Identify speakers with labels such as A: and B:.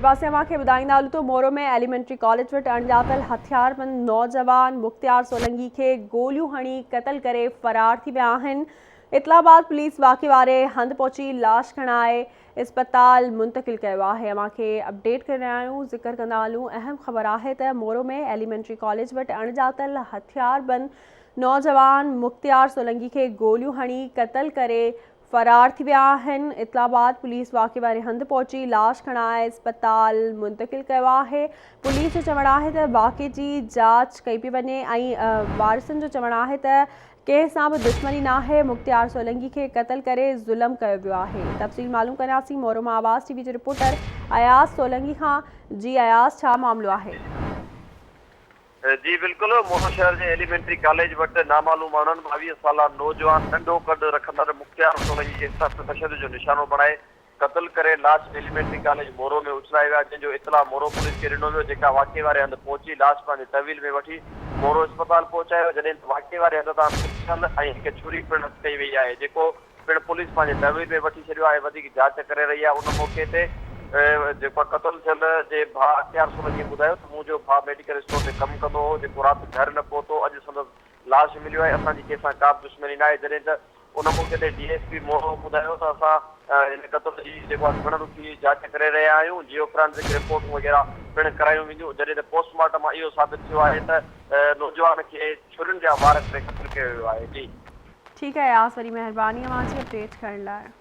A: पासे अव्हांखे ॿुधाईंदा हलूं तो मोरो में एलिमेंट्री कॉलेज वटि अणॼातल हथियारबंद नौजवान मुख्तियार सोलंगी खे गोलियूं हणी क़तल करे फरार थी विया आहिनि। इतलाबाद पुलिस वाक़े वारे हंधि पहुची लाश खणाए अस्पताल मुंतकिल कयो आहे। अव्हांखे अपडेट करे रहिया आहियूं। ज़िक्र कंदा हलूं, अहम ख़बर आहे त मोरो में एलिमेंट्री कॉलेज वटि अणॼातल हथियारबंद नौजवान मुख्तियार सोलंगी खे गोलियूं हणी क़तल करे फरार थी विया आहिनि। इतलाबाद पुलिस वाक़े वारे हंधि पहुची लाश खणाए अस्पताल मुंतकिल कयो आहे। पुलिस जो चवणु आहे त वाक़े जी जांच कई पई वञे ऐं वारिसनि जो चवणु आहे त कंहिं सां बि दुश्मनी नाहे। मुख्तियार सोलंगी खे क़तल करे ज़ुल्म कयो वियो आहे। तफ़सील मालूम करियासीं मोरो मां आवाज़ टीवी जे रिपोर्टर अयाज़ सोलंगी खां। जी अयाज़, छा मामलो आहे?
B: जी बिल्कुल, मोरो शहर के एलिमेंट्री कॉलेज वटि नामालूम माण्हुनि 22 साला नौजवान नंढो कद रखंदड़ मुख्तियार सोलंगी खे सख़्त तशद्दुद जो निशानो बणाए क़त्ल करे लाश एलिमेंट्री कॉलेज मोरो में उछलाए विया, जंहिंजो इतला मोरो पुलिस खे ॾिनो वियो, जेका वाक़े वारे हंधि पहुची लाश पंहिंजे तहवील में वठी मोरो अस्पताल पहुचायो, जॾहिं वाक़े वारे हंधि तां पिस्तल ऐं हिकु छुरी पिणु कई वई आहे, जेको पिणु पुलिस पंहिंजे तहवील में वठी छॾियो आहे। वधीक जांच करे रही आहे। उन मौक़े ते जेको क़त्ल थियल जे भाउ अख्तियार सोलंगी ॿुधायो त मुंहिंजो भाउ मेडिकल स्टोर ते कमु कंदो हो, जेको राति घर न पहुतो, अॼु संदसि लाश मिलियो आहे। असांजी कंहिंसां का बि दुश्मनी न आहे। जॾहिं त उन मौक़े ते DSP मोरो ॿुधायो त असां हिन क़त्ल जी जेको आहे घण रुखी जांच करे रहिया आहियूं। जियो फोरेंसिक रिपोर्ट वग़ैरह पिणु करायूं वेंदियूं। जॾहिं त पोस्टमार्टम मां इहो साबित थियो आहे त नौजवान खे छुरियुनि जा वार करे क़त्ल कयो वियो आहे। जी
A: ठीकु आहे अयाज़, वरी महिरबानी अव्हांजी अपडेट करण लाइ।